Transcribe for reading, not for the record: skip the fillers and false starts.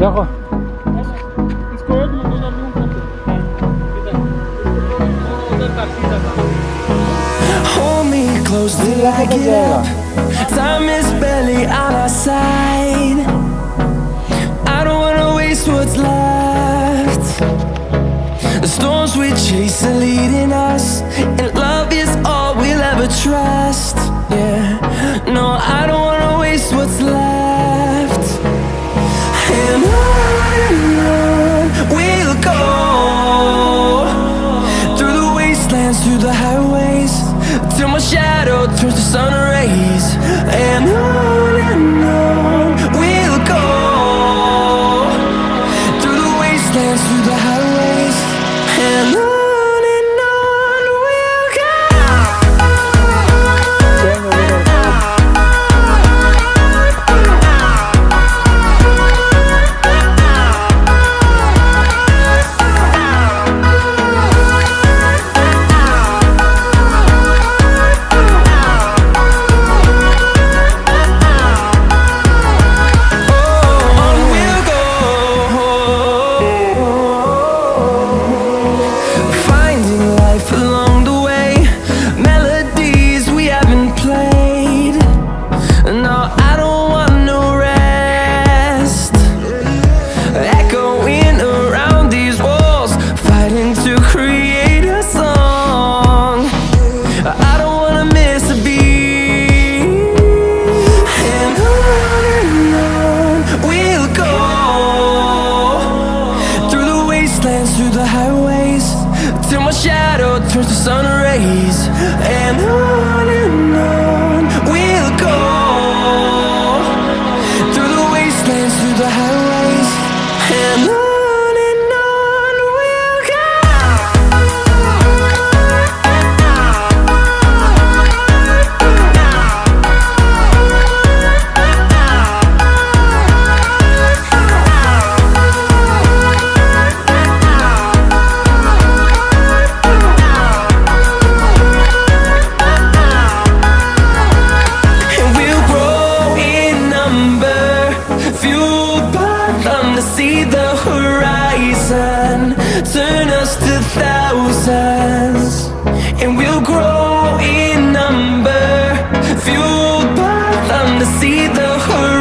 देखो इसको एक मिनट उधर रूम कर दो। इधर इसको उधर कर सीधा कर। Hold me close till I get up. Time is barely on our side. I don't wanna waste what's left. The storms we chase are leading us, and love is all we'll ever trust. Yeah, no, I don't wanna waste what's left. And on we'll go, through the wastelands, through the highways, till my shadow turns to sun rays. And on we'll go, through the wastelands, through the highways, and on we'll go. Through the highways, till my shadow turns to sun rays. And on we'll go, through the wastelands, through the highways, and on we'll go. See the horizon turn us to thousands, and we'll grow in number, fueled by them to see the horizon.